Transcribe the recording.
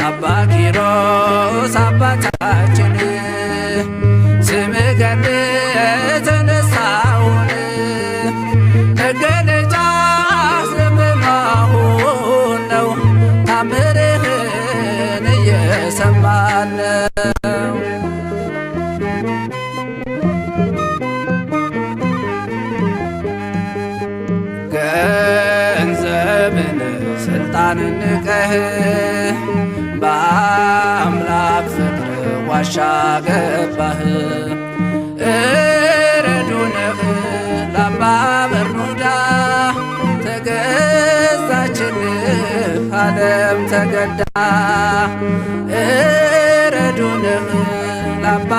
አባ ኪሮስ አባታችን ስምህ ገነህ የተነሳውን መገለጫ ዘመናሁን ነው ታምርህን እየሰማን ነው። ገንዘብን ስልጣንን ንቀህ በአምላክ ፍቅር ዋሻ ገባህ። እረዱንህ ለአባ በርኑዳ ተገዛችልህ ዓለም ተገዳ። እረዱንህ ለአባ